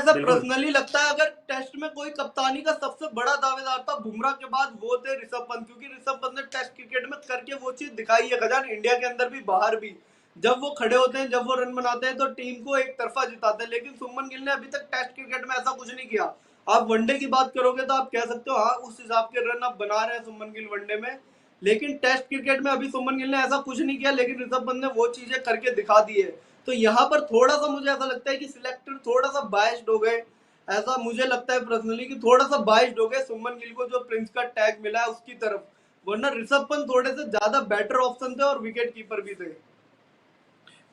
ऐसा बिल्कुल पर्सनली लगता है, अगर टेस्ट में कोई कप्तानी का सबसे बड़ा दावेदार था बुमराह के बाद, वो थे ऋषभ पंत। क्योंकि ऋषभ पंत ने टेस्ट क्रिकेट में करके वो चीज दिखाई है खजान, इंडिया के अंदर भी बाहर भी, जब वो खड़े होते हैं, जब वो रन बनाते हैं तो टीम को एक तरफा जिताते हैं। लेकिन सुमन गिल ने अभी तक टेस्ट क्रिकेट में ऐसा कुछ नहीं किया। आप वनडे की बात करोगे तो आप कह सकते हो हाँ उस हिसाब के रन आप बना रहे हैं सुमन गिल वनडे में, लेकिन टेस्ट क्रिकेट में अभी सुमन गिल ने ऐसा कुछ नहीं किया, लेकिन ऋषभ पंत ने वो चीजें करके दिखा दी है। तो यहाँ पर थोड़ा सा मुझे ऐसा लगता है कि सिलेक्टर थोड़ा सा बायस्ड हो गए। ऐसा मुझे लगता है पर्सनली कि थोड़ा सा बायस्ड हो गए सुमन गिल को जो प्रिंस का टैग मिला है उसकी तरफ, वरना ऋषभ पंत थोड़े से ज्यादा बेटर ऑप्शन थे और विकेट कीपर भी थे।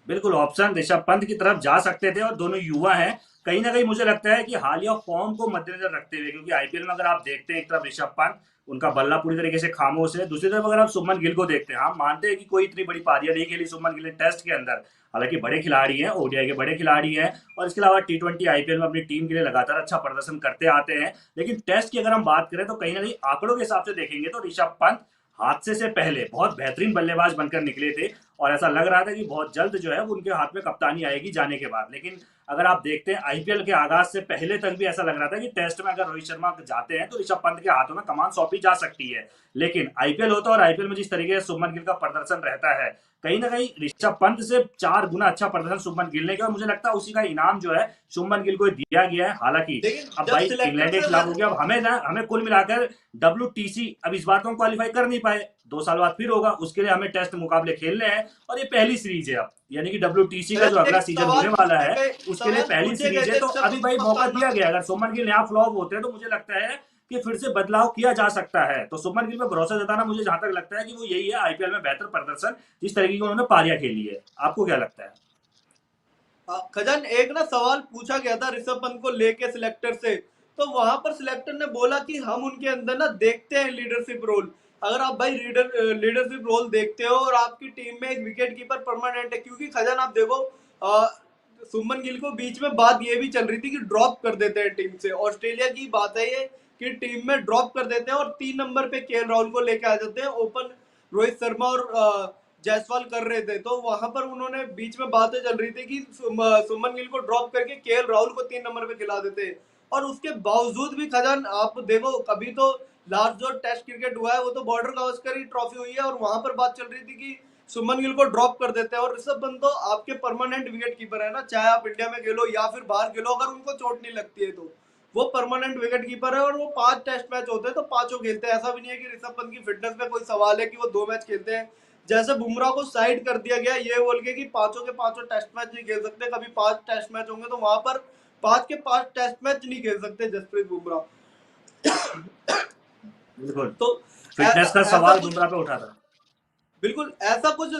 बिल्कुल, ऑप्शन ऋषभ पंत की तरफ जा सकते थे और दोनों युवा हैं। कहीं ना कहीं मुझे लगता है कि हालिया फॉर्म को मद्देनजर रखते हुए, क्योंकि आईपीएल में अगर आप देखते हैं एक तरफ ऋषभ पंत, उनका बल्ला पूरी तरीके से खामोश है, दूसरी तरफ अगर आप सुमन गिल को देखते हैं, हम मानते हैं कि कोई इतनी बड़ी पारियां नहीं खेली सुमन गिल ने टेस्ट के अंदर, हालांकि बड़े खिलाड़ी हैं, ओडीआई के बड़े खिलाड़ी हैं, और इसके अलावा टी20 आईपीएल में अपनी टीम के लिए लगातार अच्छा प्रदर्शन करते आते हैं। लेकिन टेस्ट की अगर हम बात करें तो कहीं ना कहीं आंकड़ों के हिसाब से देखेंगे तो ऋषभ पंत हादसे से पहले बहुत बेहतरीन बल्लेबाज बनकर निकले थे, और ऐसा लग रहा था कि बहुत जल्द जो है वो उनके हाथ में कप्तानी आएगी जाने के बाद। लेकिन अगर आप देखते हैं आईपीएल के आगाज से पहले तक भी ऐसा लग रहा था कि टेस्ट में अगर रोहित शर्मा जाते हैं तो ऋषभ पंत के हाथों में कमान सौंपी जा सकती है। लेकिन आईपीएल होता है, और आईपीएल में जिस तरीके से शुभमन गिल का प्रदर्शन रहता है, कहीं ना कहीं ऋषभ पंत से 4 गुना अच्छा प्रदर्शन शुभमन गिल ने किया, और मुझे लगता है उसी का इनाम जो है शुभमन गिल को दिया गया है। हालांकि लेकिन अब जब भाई सिलेक्टर इंग्लैंड के से खिलाफ हो गया, अब हमें कुल मिलाकर डब्ल्यूटीसी अब इस बार तो हम क्वालिफाई कर नहीं पाए, 2 साल बाद फिर होगा, उसके लिए हमें टेस्ट मुकाबले खेलने हैं, और ये पहली सीरीज है अब, यानी कि डब्ल्यूटीसी का जो अगला एक सीजन सवाल होने वाला पूछे है गए, उसके लिए सवाल पहली पूछे गए सीरीज है। थे तो ऋषभ अभी पंत भाई को मौका कप्तान दिया गया, अगर सुमन गिल यहाँ फ्लॉप होते हैं तो मुझे लगता है कि फिर से बदलाव किया जा सकता है। तो सुमन गिल पे भरोसा जताना, मुझे जहां तक लगता है कि वो यही है, आईपीएल में बेहतर प्रदर्शन जिस तरीके की उन्होंने पारियां खेली है। आपको क्या लगता है? खजान एक ना सवाल पूछा गया था ऋषभ पंत को लेके सिलेक्टर से, तो वहां पर सिलेक्टर ने बोला कि हम उनके अंदर ना देखते हैं लीडरशिप रोल। अगर आप भाई लीडरशिप रोल देखते हो और आपकी टीम में एक विकेट कीपर परमानेंट है, क्योंकि खजान आप देखो सुमन गिल को बीच में बात ये भी चल रही थी कि ड्रॉप कर देते हैं टीम से, ऑस्ट्रेलिया की बात है ये, कि टीम में ड्रॉप कर देते हैं और 3 नंबर पे केएल राहुल को लेके आ जाते हैं। ओपन रोहित शर्मा और जायसवाल कर रहे थे, तो वहां पर उन्होंने बीच में बातें चल रही थी कि सुमन गिल को ड्रॉप करके केएल राहुल को 3 नंबर पे खिला देते। और उसके बावजूद भी खजान आप देखो, कभी तो लास्ट जो टेस्ट क्रिकेट हुआ है वो तो बॉर्डर गावस्कर की ट्रॉफी हुई है, और वहां पर बात चल रही थी कि सुमन गिल को ड्रॉप कर देते हैं। और ऋषभ पंत तो आपके परमानेंट विकेट कीपर है ना, चाहे आप इंडिया में खेलो या फिर बाहर खेलो, अगर उनको चोट नहीं लगती है तो वो परमानेंट विकेट कीपर है, और वो 5 टेस्ट मैच होते हैं तो पांचों खेलते हैं। ऐसा भी नहीं है कि ऋषभ पंत की फिटनेस में कोई सवाल है कि वो 2 मैच खेलते हैं। जैसे बुमराह को साइड कर दिया गया ये बोल के कि पांचों के पांचों टेस्ट मैच नहीं खेल सकते, कभी 5 टेस्ट मैच होंगे तो वहां पर 5 के 5 टेस्ट मैच नहीं खेल सकते जसप्रीत बुमराह। बिल्कुल, तो फिटनेस का ऐसा सवाल कुछ, बुमराह पे उठा था। बिल्कुल ऐसा कुछ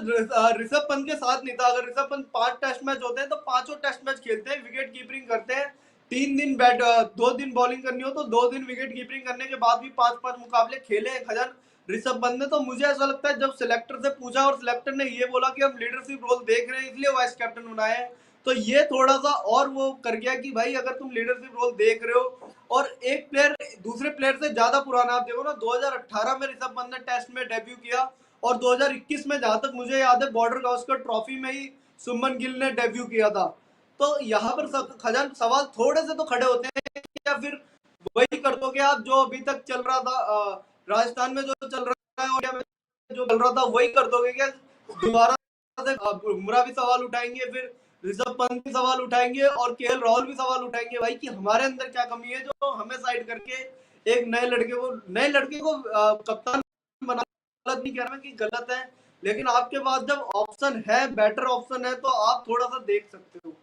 ऋषभ पंत के साथ नहीं था। अगर ऋषभ पंत 5 टेस्ट मैच होते हैं तो पांचों टेस्ट मैच खेलते हैं, विकेट कीपिंग करते हैं। 3 दिन बैट 2 दिन बॉलिंग करनी हो तो 2 दिन विकेट कीपिंग करने के बाद भी 5 5 मुकाबले खेले हैं खजान ऋषभ पंत ने। तो मुझे ऐसा लगता है जब सिलेक्टर से पूछा और सिलेक्टर ने ये बोला कि हम लीडरशिप रोल देख रहे हैं इसलिए वाइस कैप्टन बनाए हैं, तो ये थोड़ा सा और वो कर गया कि भाई अगर तुम लीडरशिप रोल देख रहे हो और एक प्लेयर दूसरे प्लेयर से ज्यादा पुराना, आप देखो ना 2018 में ऋषभ पंत ने टेस्ट में डेब्यू किया, और 2021 में जहां तक मुझे याद है बॉर्डर गावस्कर ट्रॉफी में ही सुमन गिल ने डेब्यू किया था। तो यहाँ पर खजान सवाल थोड़े से तो खड़े होते हैं, या फिर वही कर दोगे आप जो अभी तक चल रहा था राजस्थान में जो चल रहा है, इंडिया में जो चल रहा था वही कर दोगे क्या दोबारा से? बुमराह भी सवाल उठाएंगे, फिर ऋषभ पंत भी सवाल उठाएंगे और केएल राहुल भी सवाल उठाएंगे भाई कि हमारे अंदर क्या कमी है जो हमें साइड करके एक नए लड़के को कप्तान बना। गलत नहीं कह रहा मैं कि गलत है, लेकिन आपके पास जब ऑप्शन है, बेटर ऑप्शन है, तो आप थोड़ा सा देख सकते हो।